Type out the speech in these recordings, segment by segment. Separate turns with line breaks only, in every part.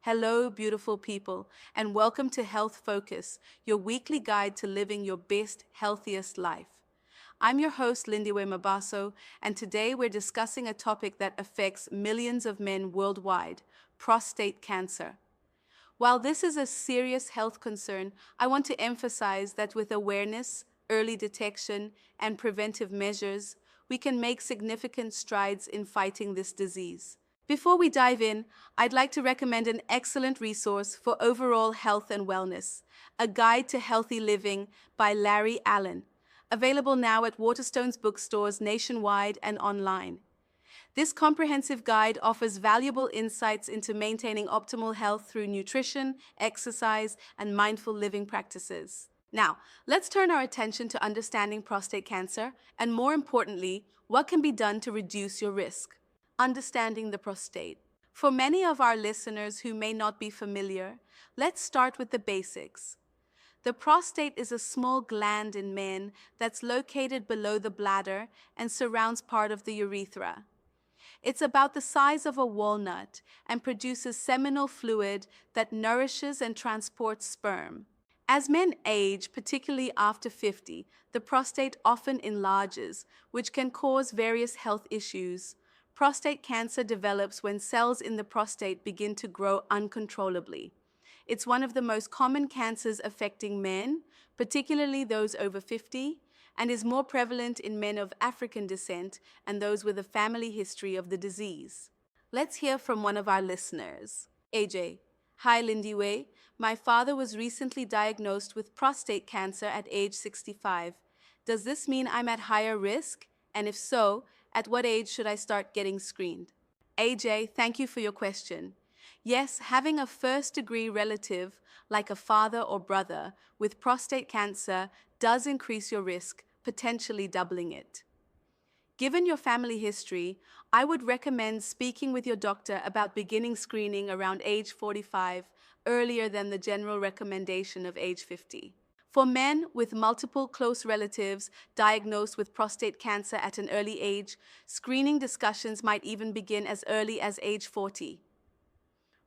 Hello, beautiful people, and welcome to Health Focus, your weekly guide to living your best, healthiest life. I'm your host, Lindiwe Mabaso, and today we're discussing a topic that affects millions of men worldwide: prostate cancer. While this is a serious health concern, I want to emphasize that with awareness, early detection, and preventive measures, we can make significant strides in fighting this disease. Before we dive in, I'd like to recommend an excellent resource for overall health and wellness, A Guide to Healthy Living by Larry Allen, available now at Waterstones bookstores nationwide and online. This comprehensive guide offers valuable insights into maintaining optimal health through nutrition, exercise, and mindful living practices. Now, let's turn our attention to understanding prostate cancer, and more importantly, what can be done to reduce your risk. Understanding the prostate. For many of our listeners who may not be familiar, let's start with the basics. The prostate is a small gland in men that's located below the bladder and surrounds part of the urethra. It's about the size of a walnut and produces seminal fluid that nourishes and transports sperm. As men age, particularly after 50, the prostate often enlarges, which can cause various health issues. Prostate cancer develops when cells in the prostate begin to grow uncontrollably. It's one of the most common cancers affecting men, particularly those over 50, and is more prevalent in men of African descent and those with a family history of the disease. Let's hear from one of our listeners. AJ. Hi, Lindiwe. My father was recently diagnosed with prostate cancer at age 65. Does this mean I'm at higher risk? And if so, at what age should I start getting screened? AJ, thank you for your question. Yes, having a first-degree relative, like a father or brother, with prostate cancer does increase your risk, potentially doubling it. Given your family history, I would recommend speaking with your doctor about beginning screening around age 45, earlier than the general recommendation of age 50. For men with multiple close relatives diagnosed with prostate cancer at an early age, screening discussions might even begin as early as age 40.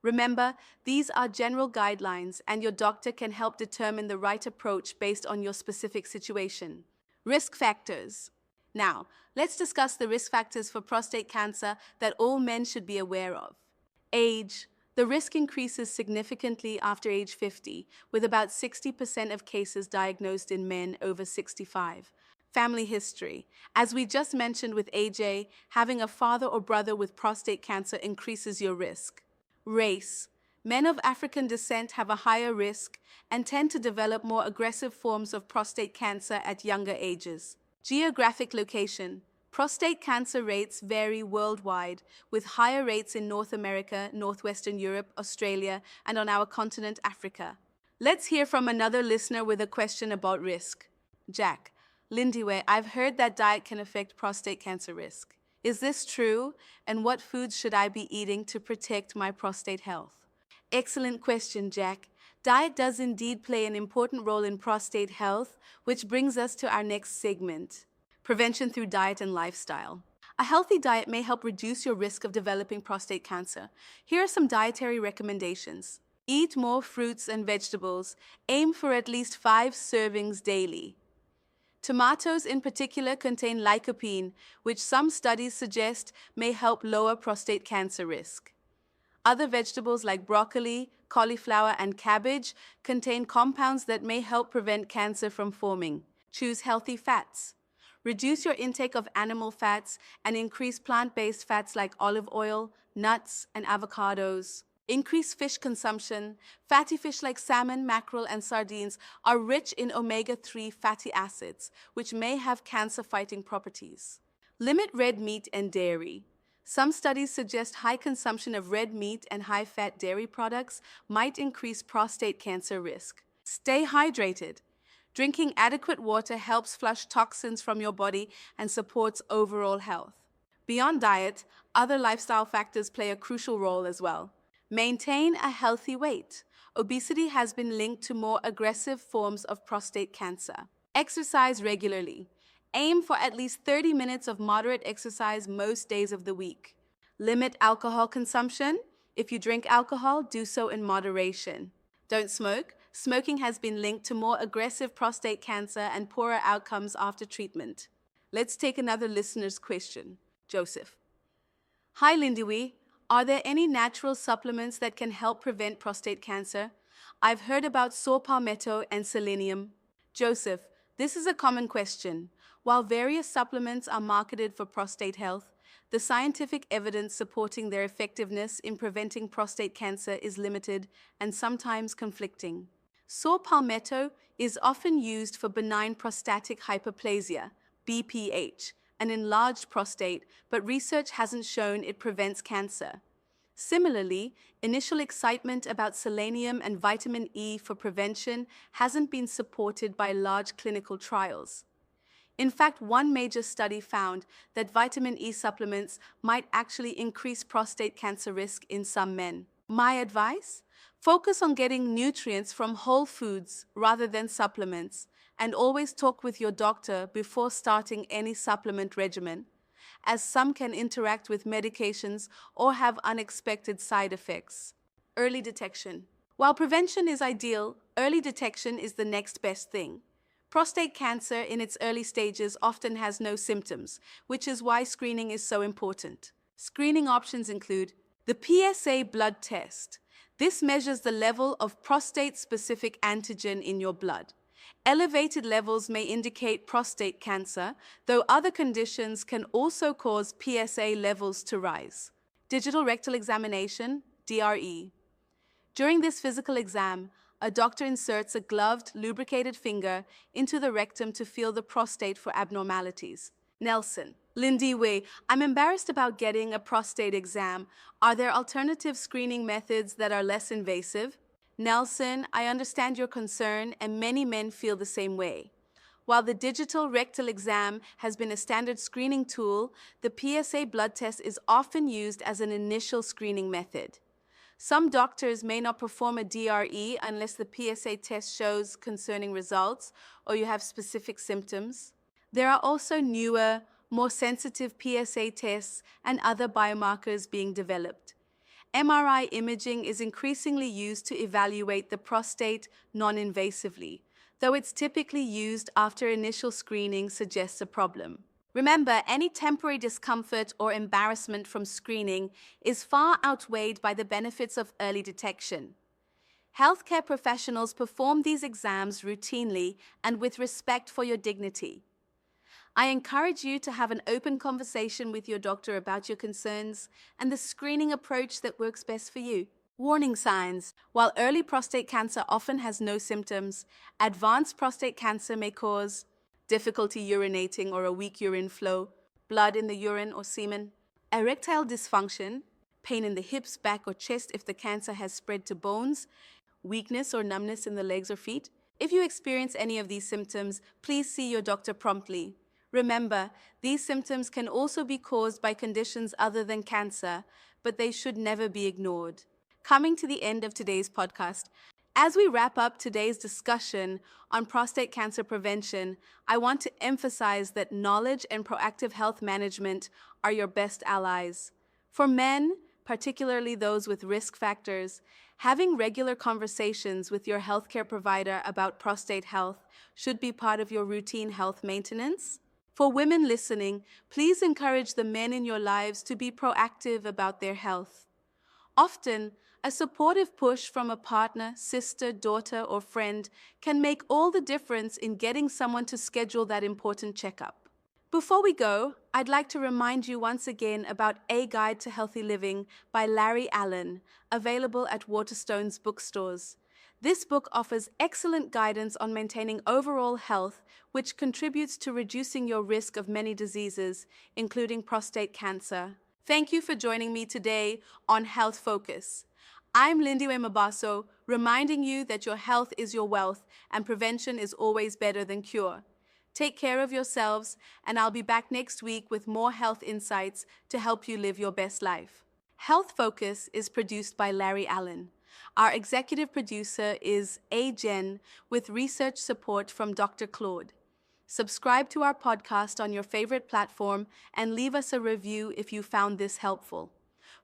Remember, these are general guidelines, and your doctor can help determine the right approach based on your specific situation. Risk factors. Now, let's discuss the risk factors for prostate cancer that all men should be aware of. Age. The risk increases significantly after age 50, with about 60% of cases diagnosed in men over 65. Family history. As we just mentioned with AJ, having a father or brother with prostate cancer increases your risk. Race. Men of African descent have a higher risk and tend to develop more aggressive forms of prostate cancer at younger ages. Geographic location. Prostate cancer rates vary worldwide, with higher rates in North America, Northwestern Europe, Australia, and on our continent, Africa. Let's hear from another listener with a question about risk. Jack. Lindiwe, I've heard that diet can affect prostate cancer risk. Is this true? And what foods should I be eating to protect my prostate health? Excellent question, Jack. Diet does indeed play an important role in prostate health, which brings us to our next segment: prevention through diet and lifestyle. A healthy diet may help reduce your risk of developing prostate cancer. Here are some dietary recommendations. Eat more fruits and vegetables. Aim for at least 5 servings daily. Tomatoes in particular contain lycopene, which some studies suggest may help lower prostate cancer risk. Other vegetables like broccoli, cauliflower, and cabbage contain compounds that may help prevent cancer from forming. Choose healthy fats. Reduce your intake of animal fats and increase plant-based fats like olive oil, nuts, and avocados. Increase fish consumption. Fatty fish like salmon, mackerel, and sardines are rich in omega-3 fatty acids, which may have cancer-fighting properties. Limit red meat and dairy. Some studies suggest high consumption of red meat and high-fat dairy products might increase prostate cancer risk. Stay hydrated. Drinking adequate water helps flush toxins from your body and supports overall health. Beyond diet, other lifestyle factors play a crucial role as well. Maintain a healthy weight. Obesity has been linked to more aggressive forms of prostate cancer. Exercise regularly. Aim for at least 30 minutes of moderate exercise most days of the week. Limit alcohol consumption. If you drink alcohol, do so in moderation. Don't smoke. Smoking has been linked to more aggressive prostate cancer and poorer outcomes after treatment. Let's take another listener's question. Joseph. Hi, Lindiwe. Are there any natural supplements that can help prevent prostate cancer? I've heard about saw palmetto and selenium. Joseph, this is a common question. While various supplements are marketed for prostate health, the scientific evidence supporting their effectiveness in preventing prostate cancer is limited and sometimes conflicting. Saw palmetto is often used for benign prostatic hyperplasia, BPH, an enlarged prostate, but research hasn't shown it prevents cancer. Similarly, initial excitement about selenium and vitamin E for prevention hasn't been supported by large clinical trials. In fact, one major study found that vitamin E supplements might actually increase prostate cancer risk in some men. My advice? Focus on getting nutrients from whole foods rather than supplements, and always talk with your doctor before starting any supplement regimen, as some can interact with medications or have unexpected side effects. Early detection. While prevention is ideal, early detection is the next best thing. Prostate cancer in its early stages often has no symptoms, which is why screening is so important. Screening options include the PSA blood test. This measures the level of prostate-specific antigen in your blood. Elevated levels may indicate prostate cancer, though other conditions can also cause PSA levels to rise. Digital rectal examination, DRE. During this physical exam, a doctor inserts a gloved, lubricated finger into the rectum to feel the prostate for abnormalities. Nelson. Lindiwe, I'm embarrassed about getting a prostate exam. Are there alternative screening methods that are less invasive? Nelson, I understand your concern, and many men feel the same way. While the digital rectal exam has been a standard screening tool, the PSA blood test is often used as an initial screening method. Some doctors may not perform a DRE unless the PSA test shows concerning results or you have specific symptoms. There are also newer, more sensitive PSA tests and other biomarkers being developed. MRI imaging is increasingly used to evaluate the prostate non-invasively, though it's typically used after initial screening suggests a problem. Remember, any temporary discomfort or embarrassment from screening is far outweighed by the benefits of early detection. Healthcare professionals perform these exams routinely and with respect for your dignity. I encourage you to have an open conversation with your doctor about your concerns and the screening approach that works best for you. Warning signs. While early prostate cancer often has no symptoms, advanced prostate cancer may cause difficulty urinating or a weak urine flow, blood in the urine or semen, erectile dysfunction, pain in the hips, back, or chest if the cancer has spread to bones, weakness or numbness in the legs or feet. If you experience any of these symptoms, please see your doctor promptly. Remember, these symptoms can also be caused by conditions other than cancer, but they should never be ignored. Coming to the end of today's podcast, as we wrap up today's discussion on prostate cancer prevention, I want to emphasize that knowledge and proactive health management are your best allies. For men, particularly those with risk factors, having regular conversations with your healthcare provider about prostate health should be part of your routine health maintenance. For women listening, please encourage the men in your lives to be proactive about their health. Often, a supportive push from a partner, sister, daughter, or friend can make all the difference in getting someone to schedule that important checkup. Before we go, I'd like to remind you once again about A Guide to Healthy Living by Larry Allen, available at Waterstones bookstores. This book offers excellent guidance on maintaining overall health, which contributes to reducing your risk of many diseases, including prostate cancer. Thank you for joining me today on Health Focus. I'm Lindiwe Mabaso, reminding you that your health is your wealth and prevention is always better than cure. Take care of yourselves, and I'll be back next week with more health insights to help you live your best life. Health Focus is produced by Larry Allen. Our executive producer is A. Jen, with research support from Dr. Claude. Subscribe to our podcast on your favorite platform and leave us a review if you found this helpful.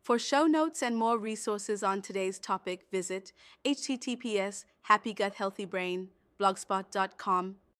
For show notes and more resources on today's topic, visit https://happyguthealthybrain blogspot.com